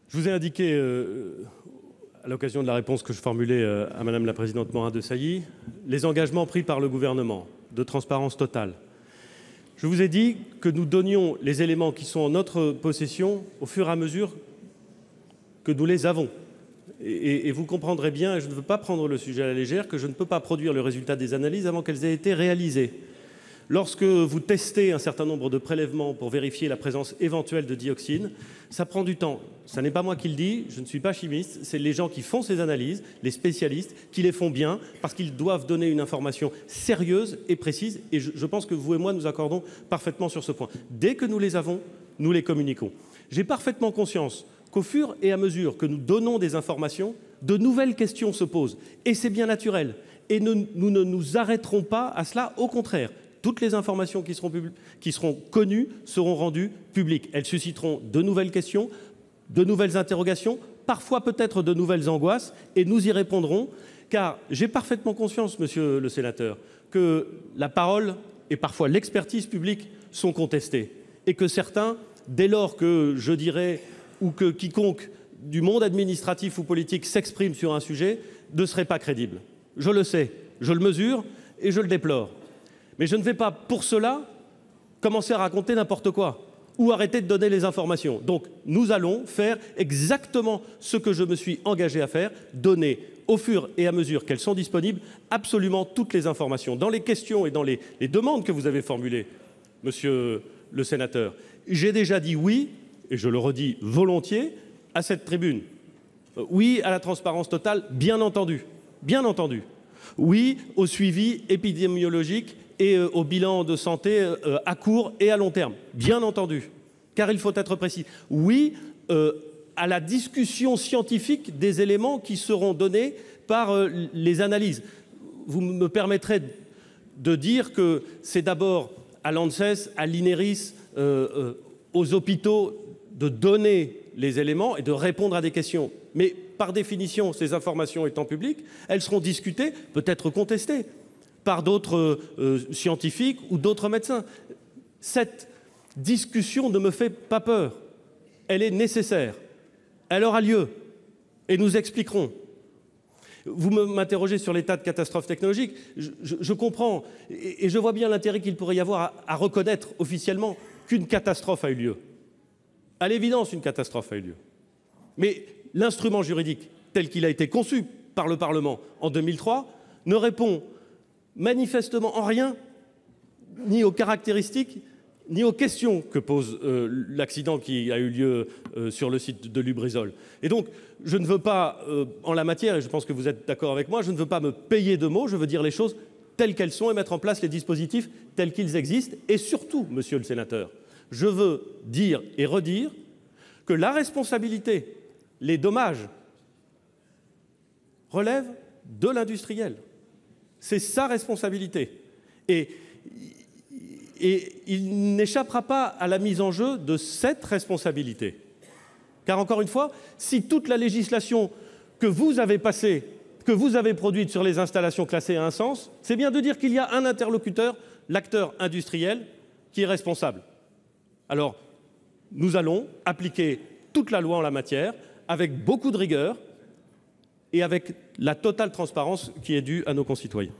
Je vous ai indiqué, à l'occasion de la réponse que je formulais à Madame la présidente Morin-Desailly, les engagements pris par le gouvernement de transparence totale. Je vous ai dit que nous donnions les éléments qui sont en notre possession au fur et à mesure que nous les avons. Et vous comprendrez bien, et je ne veux pas prendre le sujet à la légère, que je ne peux pas produire le résultat des analyses avant qu'elles aient été réalisées. Lorsque vous testez un certain nombre de prélèvements pour vérifier la présence éventuelle de dioxine, ça prend du temps. Ce n'est pas moi qui le dis, je ne suis pas chimiste, c'est les gens qui font ces analyses, les spécialistes, qui les font bien, parce qu'ils doivent donner une information sérieuse et précise, et je pense que vous et moi nous accordons parfaitement sur ce point. Dès que nous les avons, nous les communiquons. J'ai parfaitement conscience qu'au fur et à mesure que nous donnons des informations, de nouvelles questions se posent, et c'est bien naturel. Et nous ne nous arrêterons pas à cela, au contraire. Toutes les informations qui seront connues seront rendues publiques. Elles susciteront de nouvelles questions, de nouvelles interrogations, parfois peut-être de nouvelles angoisses, et nous y répondrons, car j'ai parfaitement conscience, monsieur le sénateur, que la parole et parfois l'expertise publique sont contestées, et que certains, dès lors que je dirais, ou que quiconque du monde administratif ou politique s'exprime sur un sujet, ne serait pas crédible. Je le sais, je le mesure et je le déplore. Mais je ne vais pas, pour cela, commencer à raconter n'importe quoi ou arrêter de donner les informations. Donc, nous allons faire exactement ce que je me suis engagé à faire, donner au fur et à mesure qu'elles sont disponibles absolument toutes les informations. Dans les questions et dans les demandes que vous avez formulées, monsieur le sénateur, j'ai déjà dit oui, et je le redis volontiers, à cette tribune. Oui à la transparence totale, bien entendu. Bien entendu. Oui au suivi épidémiologique et au bilan de santé à court et à long terme, bien entendu, car il faut être précis. Oui à la discussion scientifique des éléments qui seront donnés par les analyses. Vous me permettrez de dire que c'est d'abord à l'ANSES, à l'INERIS, aux hôpitaux de donner les éléments et de répondre à des questions. Mais par définition, ces informations étant publiques, elles seront discutées, peut-être contestées, par d'autres scientifiques ou d'autres médecins. Cette discussion ne me fait pas peur. Elle est nécessaire. Elle aura lieu. Et nous expliquerons. Vous m'interrogez sur l'état de catastrophe technologique. Je comprends et je vois bien l'intérêt qu'il pourrait y avoir à reconnaître officiellement qu'une catastrophe a eu lieu. À l'évidence, une catastrophe a eu lieu. Mais l'instrument juridique tel qu'il a été conçu par le Parlement en 2003 ne répond manifestement en rien ni aux caractéristiques ni aux questions que pose l'accident qui a eu lieu sur le site de Lubrizol. Et donc, je ne veux pas, en la matière, et je pense que vous êtes d'accord avec moi, je ne veux pas me payer de mots, je veux dire les choses telles qu'elles sont et mettre en place les dispositifs tels qu'ils existent. Et surtout, monsieur le sénateur, je veux dire et redire que la responsabilité, les dommages, relèvent de l'industriel. C'est sa responsabilité. Et il n'échappera pas à la mise en jeu de cette responsabilité. Car encore une fois, si toute la législation que vous avez passée, que vous avez produite sur les installations classées a un sens, c'est bien de dire qu'il y a un interlocuteur, l'acteur industriel, qui est responsable. Alors, nous allons appliquer toute la loi en la matière, avec beaucoup de rigueur et avec la totale transparence qui est due à nos concitoyens.